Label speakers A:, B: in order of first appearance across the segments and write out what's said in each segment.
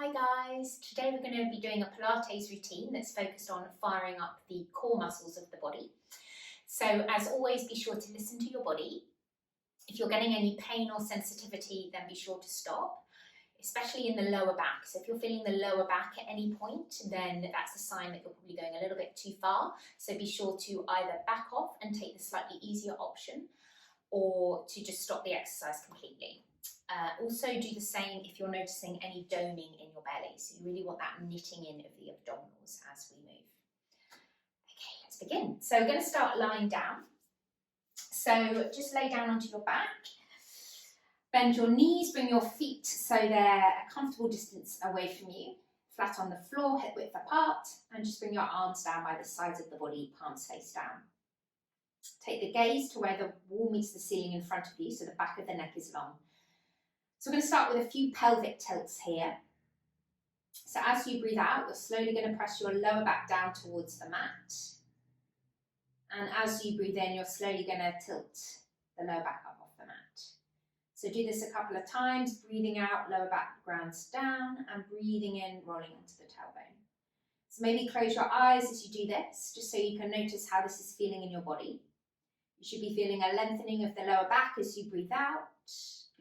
A: Hi guys, today we're going to be doing a Pilates routine that's focused on firing up the core muscles of the body. So as always, be sure to listen to your body. If you're getting any pain or sensitivity, then be sure to stop, especially in the lower back. So if you're feeling the lower back at any point, then that's a sign that you're probably going a little bit too far. So be sure to either back off and take the slightly easier option, or to just stop the exercise completely. Also do the same if you're noticing any doming in your belly. So you really want that knitting in of the abdominals as we move. Okay, let's begin. So we're going to start lying down. So just lay down onto your back. Bend your knees, bring your feet so they're a comfortable distance away from you. Flat on the floor, hip width apart, and just bring your arms down by the sides of the body, palms face down. Take the gaze to where the wall meets the ceiling in front of you, so the back of the neck is long. So we're going to start with a few pelvic tilts here. So as you breathe out, you're slowly going to press your lower back down towards the mat. And as you breathe in, you're slowly going to tilt the lower back up off the mat. So do this a couple of times, breathing out, lower back grounds down, and breathing in, rolling onto the tailbone. So maybe close your eyes as you do this, just so you can notice how this is feeling in your body. You should be feeling a lengthening of the lower back as you breathe out,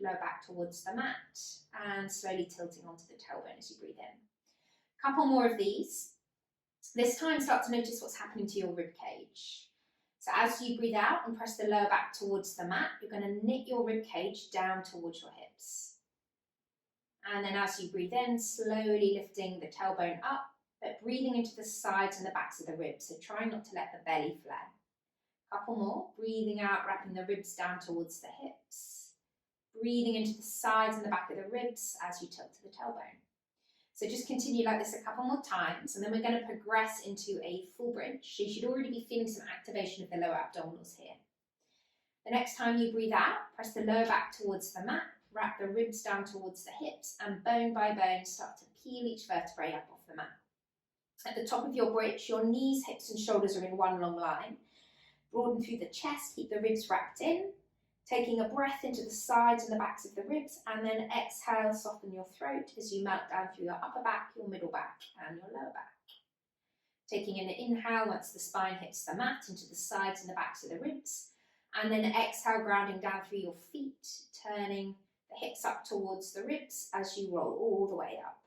A: lower back towards the mat, and slowly tilting onto the tailbone as you breathe in. A couple more of these. This time start to notice what's happening to your rib cage. So as you breathe out and press the lower back towards the mat, you're going to knit your rib cage down towards your hips. And then as you breathe in, slowly lifting the tailbone up, but breathing into the sides and the backs of the ribs. So try not to let the belly flare. Couple more, breathing out, wrapping the ribs down towards the hips. Breathing into the sides and the back of the ribs as you tilt to the tailbone. So just continue like this a couple more times, and then we're going to progress into a full bridge. So you should already be feeling some activation of the lower abdominals here. The next time you breathe out, press the lower back towards the mat, wrap the ribs down towards the hips, and bone by bone start to peel each vertebrae up off the mat. At the top of your bridge, your knees, hips and shoulders are in one long line. Broaden through the chest, keep the ribs wrapped in, taking a breath into the sides and the backs of the ribs, and then exhale, soften your throat as you melt down through your upper back, your middle back, and your lower back. Taking an inhale once the spine hits the mat into the sides and the backs of the ribs, and then exhale, grounding down through your feet, turning the hips up towards the ribs as you roll all the way up.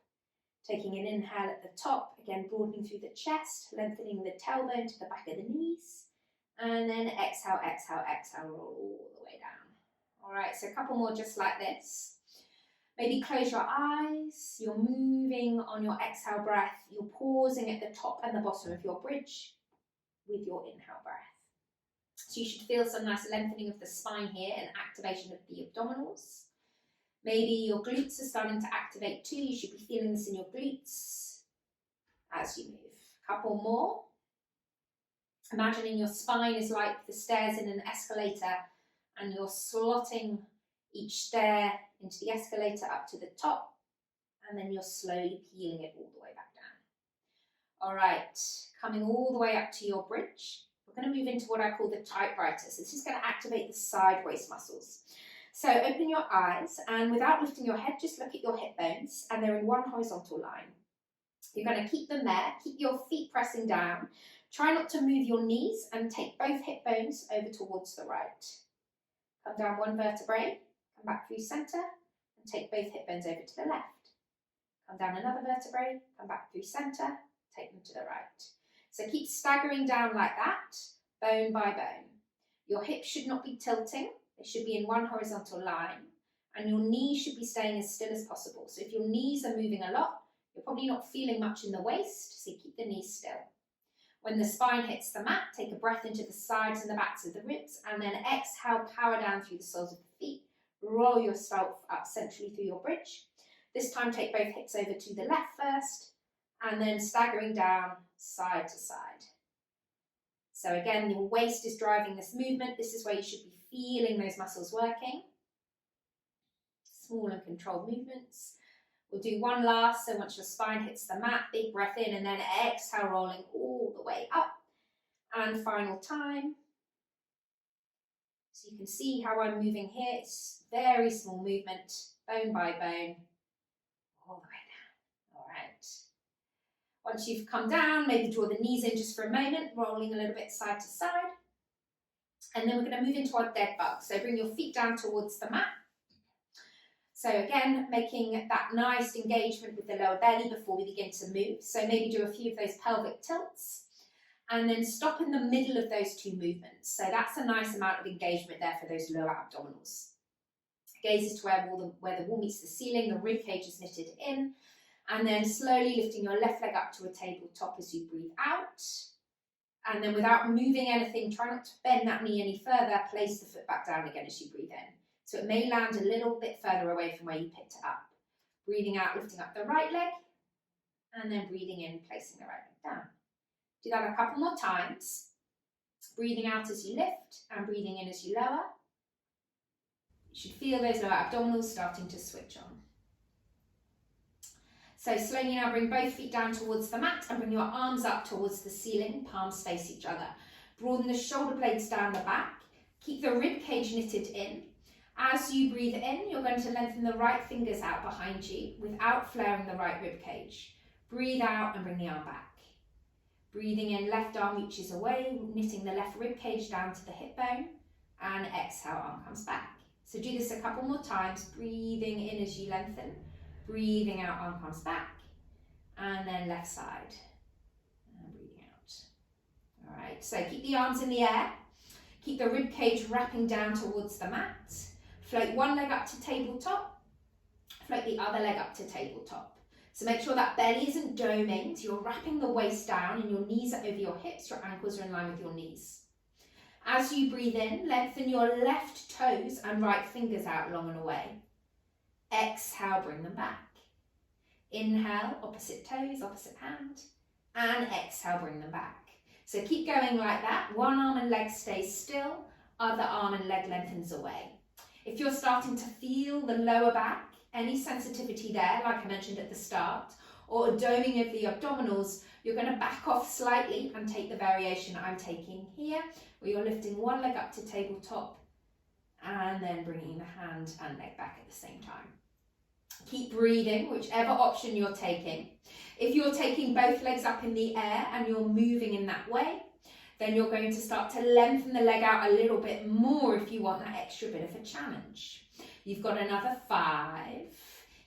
A: Taking an inhale at the top, again broadening through the chest, lengthening the tailbone to the back of the knees, and then exhale, exhale, exhale, roll all the way down. All right, so a couple more just like this. Maybe close your eyes. You're moving on your exhale breath. You're pausing at the top and the bottom of your bridge with your inhale breath. So you should feel some nice lengthening of the spine here and activation of the abdominals. Maybe your glutes are starting to activate too. You should be feeling this in your glutes as you move. A couple more. Imagining your spine is like the stairs in an escalator, and you're slotting each stair into the escalator up to the top, and then you're slowly peeling it all the way back down. All right, coming all the way up to your bridge, we're going to move into what I call the typewriter. So this is going to activate the side waist muscles. So open your eyes, and without lifting your head, just look at your hip bones, and they're in one horizontal line. You're going to keep them there, keep your feet pressing down. Try not to move your knees and take both hip bones over towards the right. Come down one vertebrae, come back through centre, and take both hip bones over to the left. Come down another vertebrae, come back through centre, take them to the right. So keep staggering down like that, bone by bone. Your hips should not be tilting, they should be in one horizontal line, and your knees should be staying as still as possible. So if your knees are moving a lot, you're probably not feeling much in the waist, so keep the knees still. When the spine hits the mat, take a breath into the sides and the backs of the ribs, and then exhale, power down through the soles of the feet. Roll yourself up centrally through your bridge. This time take both hips over to the left first, and then staggering down side to side. So again, your waist is driving this movement. This is where you should be feeling those muscles working. Small and controlled movements. We'll do one last, so once your spine hits the mat, big breath in, and then exhale, rolling all the way up. And final time. So you can see how I'm moving here. It's very small movement, bone by bone, all the way Once you've come down, maybe draw the knees in just for a moment, rolling a little bit side to side. And then we're going to move into our dead bug. So bring your feet down towards the mat. So again, making that nice engagement with the lower belly before we begin to move. So maybe do a few of those pelvic tilts and then stop in the middle of those two movements. So that's a nice amount of engagement there for those lower abdominals. Gaze is to where the wall meets the ceiling, the rib cage is knitted in, and then slowly lifting your left leg up to a tabletop as you breathe out. And then without moving anything, try not to bend that knee any further, place the foot back down again as you breathe in. So it may land a little bit further away from where you picked it up. Breathing out, lifting up the right leg, and then breathing in, placing the right leg down. Do that a couple more times. Breathing out as you lift and breathing in as you lower. You should feel those lower abdominals starting to switch on. So slowly now bring both feet down towards the mat and bring your arms up towards the ceiling, palms face each other. Broaden the shoulder blades down the back. Keep the rib cage knitted in. As you breathe in, you're going to lengthen the right fingers out behind you without flaring the right rib cage. Breathe out and bring the arm back. Breathing in, left arm reaches away, knitting the left rib cage down to the hip bone, and exhale, arm comes back. So do this a couple more times, breathing in as you lengthen, breathing out, arm comes back, and then left side, and breathing out. All right, so keep the arms in the air, keep the rib cage wrapping down towards the mat, float one leg up to tabletop, float the other leg up to tabletop. So make sure that belly isn't doming, so you're wrapping the waist down and your knees are over your hips, your ankles are in line with your knees. As you breathe in, lengthen your left toes and right fingers out long and away. Exhale, bring them back. Inhale, opposite toes, opposite hand, and exhale, bring them back. So keep going like that. One arm and leg stays still, other arm and leg lengthens away. If you're starting to feel the lower back, any sensitivity there, like I mentioned at the start, or a doming of the abdominals, you're going to back off slightly and take the variation I'm taking here, where you're lifting one leg up to tabletop and then bringing the hand and leg back at the same time. Keep breathing, whichever option you're taking. If you're taking both legs up in the air and you're moving in that way, then you're going to start to lengthen the leg out a little bit more if you want that extra bit of a challenge. You've got another 5.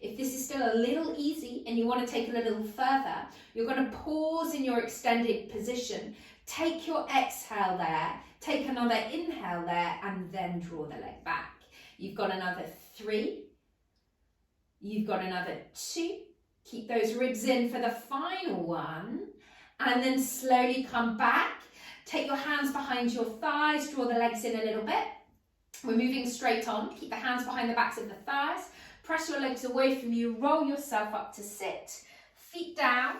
A: If this is still a little easy and you want to take it a little further, you're going to pause in your extended position, take your exhale there, take another inhale there, and then draw the leg back. You've got another 3. You've got another 2. Keep those ribs in for the final one, and then slowly come back. Take your hands behind your thighs, draw the legs in a little bit. We're moving straight on. Keep the hands behind the backs of the thighs. Press your legs away from you. Roll yourself up to sit. Feet down.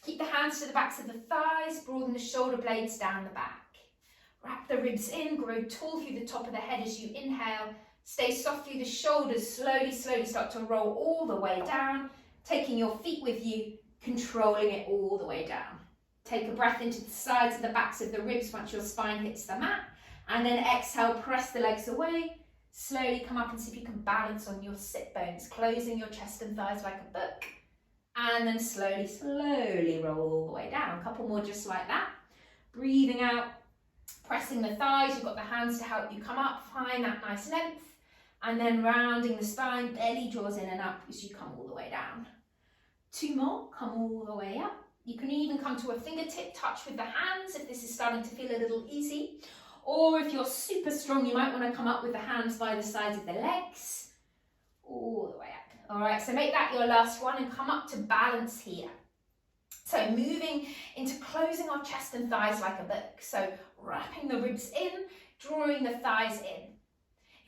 A: Keep the hands to the backs of the thighs. Broaden the shoulder blades down the back. Wrap the ribs in. Grow tall through the top of the head as you inhale. Stay soft through the shoulders. Slowly start to roll all the way down. Taking your feet with you. Controlling it all the way down. Take a breath into the sides and the backs of the ribs once your spine hits the mat. And then exhale, press the legs away. Slowly come up and see if you can balance on your sit bones, closing your chest and thighs like a book. And then slowly roll all the way down. A couple more just like that. Breathing out, pressing the thighs. You've got the hands to help you come up, find that nice length. And then rounding the spine, belly draws in and up as you come all the way down. 2 more, come all the way up. You can even come to a fingertip touch with the hands if this is starting to feel a little easy. Or if you're super strong, you might want to come up with the hands by the sides of the legs, all the way up. All right, so make that your last one and come up to balance here. So moving into closing our chest and thighs like a book. So wrapping the ribs in, drawing the thighs in.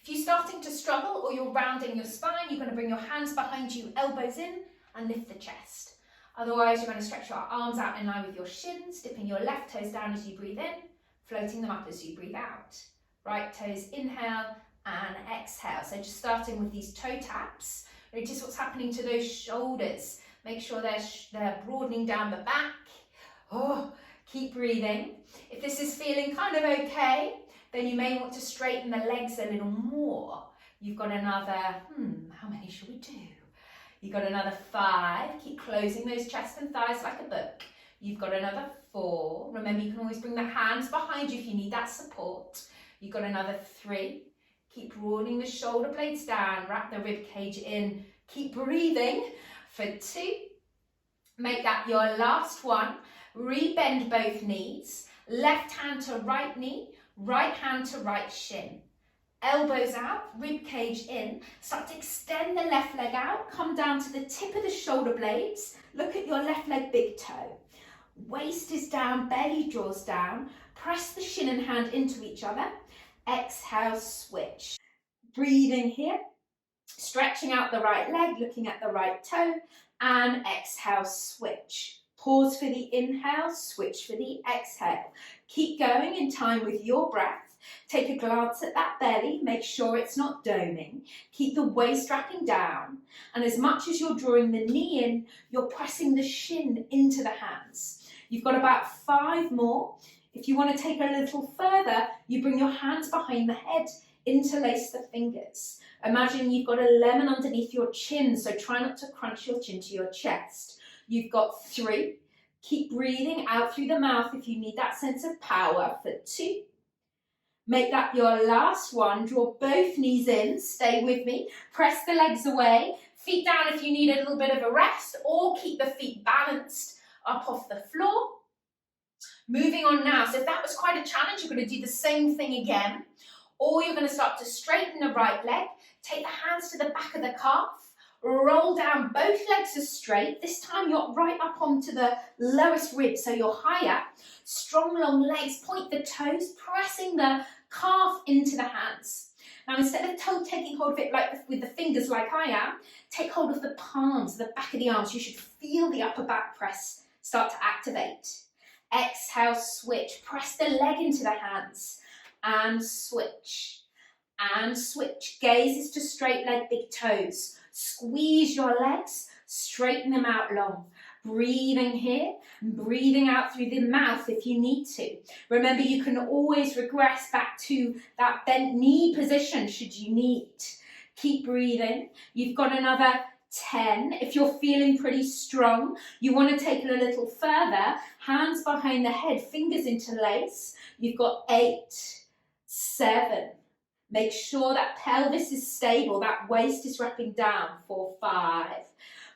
A: If you're starting to struggle or you're rounding your spine, you're going to bring your hands behind you, elbows in, and lift the chest. Otherwise, you're going to stretch your arms out in line with your shins, dipping your left toes down as you breathe in, floating them up as you breathe out. Right toes inhale and exhale. So just starting with these toe taps. Notice what's happening to those shoulders. Make sure they're broadening down the back. Oh, keep breathing. If this is feeling kind of okay, then you may want to straighten the legs a little more. You've got another, how many should we do? You've got another 5. Keep closing those chest and thighs like a book. You've got another 4. Remember, you can always bring the hands behind you if you need that support. You've got another 3. Keep rolling the shoulder blades down, wrap the rib cage in. Keep breathing for 2. Make that your last one. Rebend both knees. Left hand to right knee, right hand to right shin. Elbows out, rib cage in. Start to extend the left leg out. Come down to the tip of the shoulder blades. Look at your left leg big toe. Waist is down, belly draws down. Press the shin and hand into each other. Exhale, switch. Breathing here. Stretching out the right leg, looking at the right toe. And exhale, switch. Pause for the inhale, switch for the exhale. Keep going in time with your breath. Take a glance at that belly, make sure it's not doming. Keep the waist wrapping down. And as much as you're drawing the knee in, you're pressing the shin into the hands. You've got about 5 more. If you want to take a little further, you bring your hands behind the head, interlace the fingers. Imagine you've got a lemon underneath your chin, so try not to crunch your chin to your chest. You've got 3. Keep breathing out through the mouth if you need that sense of power for 2. Make that your last one. Draw both knees in. Stay with me. Press the legs away. Feet down if you need a little bit of a rest, or keep the feet balanced up off the floor. Moving on now. So if that was quite a challenge, you're going to do the same thing again. Or you're going to start to straighten the right leg. Take the hands to the back of the calf. Roll down, both legs are straight. This time you're right up onto the lowest rib, so you're higher. Strong, long legs, point the toes, pressing the calf into the hands. Now, instead of taking hold of it with the fingers like I am, take hold of the palms, the back of the arms. You should feel the upper back press start to activate. Exhale, switch. Press the leg into the hands and switch. And switch. Gaze is to straight leg, big toes. Squeeze your legs, straighten them out long. Breathing here, breathing out through the mouth if you need to. Remember, you can always regress back to that bent knee position should you need. Keep breathing. You've got another 10. If you're feeling pretty strong, you want to take it a little further. Hands behind the head, fingers interlace. You've got 8, 7. Make sure that pelvis is stable, that waist is wrapping down for 5.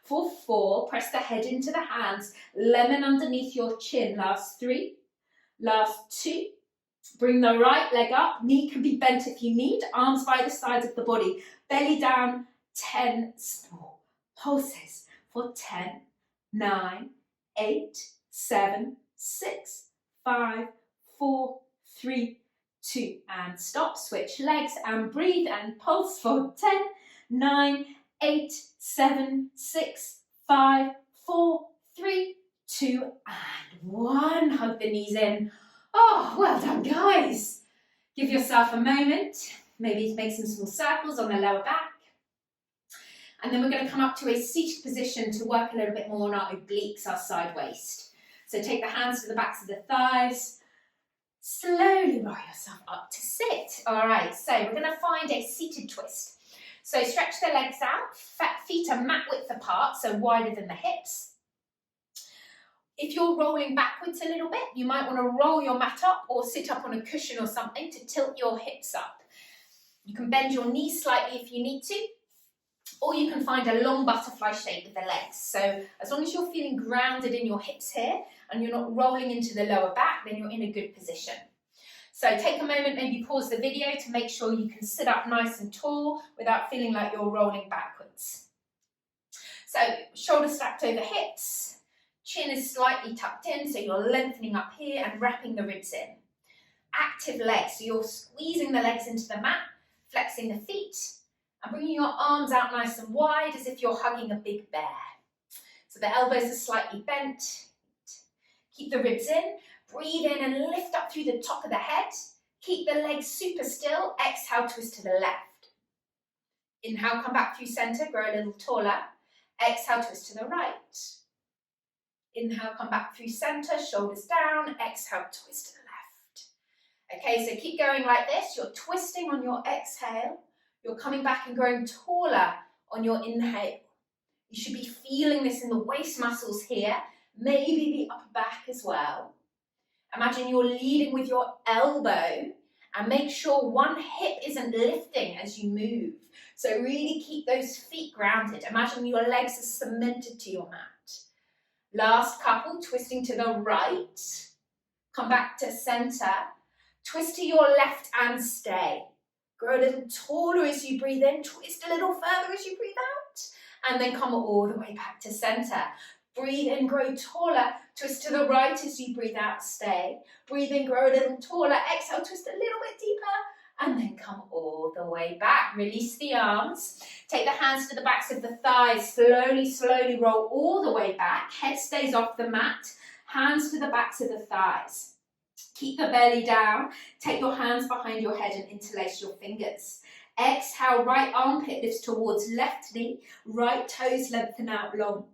A: For 4, press the head into the hands, lemon underneath your chin. Last 3, last 2. Bring the right leg up, knee can be bent if you need, arms by the sides of the body, belly down, 10 small pulses for 10, 9, 8, 7, 6, 5, 4, 3, 2, and stop. Switch legs and breathe and pulse for 10, 9, 8, 7, 6, 5, 4, 3, 2, and 1. Hug the knees in. Oh, well done, guys. Give yourself a moment. Maybe make some small circles on the lower back. And then we're going to come up to a seated position to work a little bit more on our obliques, our side waist. So take the hands to the backs of the thighs. Slowly roll yourself up to sit. All right, so we're going to find a seated twist. So stretch the legs out, feet are mat width apart, so wider than the hips. If you're rolling backwards a little bit, you might want to roll your mat up or sit up on a cushion or something to tilt your hips up. You can bend your knees slightly if you need to, or you can find a long butterfly shape with the legs. So as long as you're feeling grounded in your hips here and you're not rolling into the lower back, then you're in a good position. So take a moment, maybe pause the video to make sure you can sit up nice and tall without feeling like you're rolling backwards. So shoulders stacked over hips, chin is slightly tucked in, so you're lengthening up here and wrapping the ribs in. Active legs, so you're squeezing the legs into the mat, flexing the feet, and bringing your arms out nice and wide as if you're hugging a big bear. So the elbows are slightly bent. Keep the ribs in. Breathe in and lift up through the top of the head. Keep the legs super still. Exhale, twist to the left. Inhale, come back through center, grow a little taller. Exhale, twist to the right. Inhale, come back through center, shoulders down. Exhale, twist to the left. Okay, so keep going like this. You're twisting on your exhale. You're coming back and growing taller on your inhale. You should be feeling this in the waist muscles here, maybe the upper back as well. Imagine you're leading with your elbow and make sure one hip isn't lifting as you move. So really keep those feet grounded. Imagine your legs are cemented to your mat. Last couple, twisting to the right. Come back to center. Twist to your left and stay. Grow a little taller as you breathe in. Twist a little further as you breathe out. And then come all the way back to center. Breathe in, grow taller. Twist to the right as you breathe out, stay. Breathe in, grow a little taller. Exhale, twist a little bit deeper. And then come all the way back. Release the arms. Take the hands to the backs of the thighs. Slowly, slowly roll all the way back. Head stays off the mat. Hands to the backs of the thighs. Keep the belly down. Take your hands behind your head and interlace your fingers. Exhale, right armpit lifts towards left knee. Right toes lengthen out long.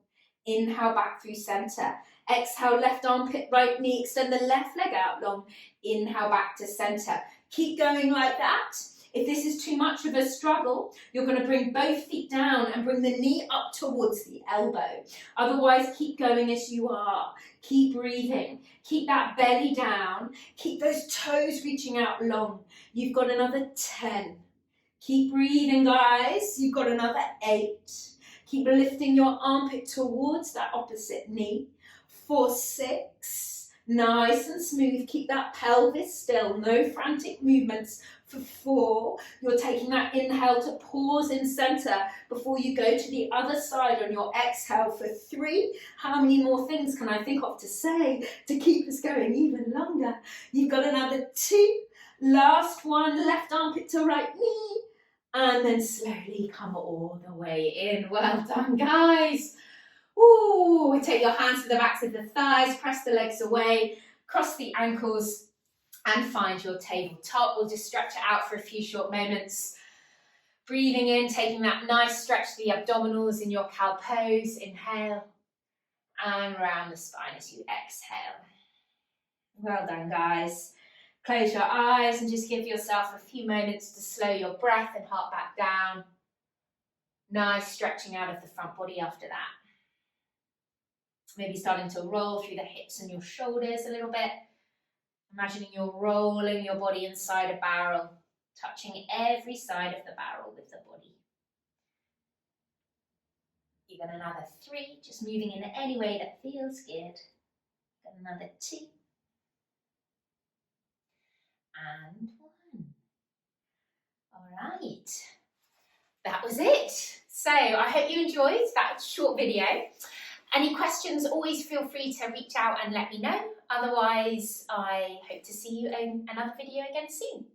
A: Inhale back through center. Exhale, left armpit, right knee. Extend the left leg out long. Inhale back to center. Keep going like that. If this is too much of a struggle, you're going to bring both feet down and bring the knee up towards the elbow. Otherwise, keep going as you are. Keep breathing. Keep that belly down. Keep those toes reaching out long. You've got another 10. Keep breathing, guys. You've got another 8. Keep lifting your armpit towards that opposite knee. 4, 6. Nice and smooth. Keep that pelvis still. No frantic movements. For 4. You're taking that inhale to pause in center before you go to the other side on your exhale. For 3. How many more things can I think of to say to keep us going even longer? You've got another 2. Last one. Left armpit to right knee. And then slowly come all the way in. Well done, guys. Ooh, take your hands to the backs of the thighs, press the legs away, cross the ankles, and find your tabletop. We'll just stretch it out for a few short moments. Breathing in, taking that nice stretch to the abdominals in your cow pose. Inhale, and round the spine as you exhale. Well done, guys. Close your eyes and just give yourself a few moments to slow your breath and heart back down. Nice stretching out of the front body after that. Maybe starting to roll through the hips and your shoulders a little bit. Imagining you're rolling your body inside a barrel, touching every side of the barrel with the body. You've got another 3, just moving in any way that feels good. Got another 2. And 1. All right, that was it. So I hope you enjoyed that short video. Any questions, always feel free to reach out and let me know. Otherwise, I hope to see you in another video again soon.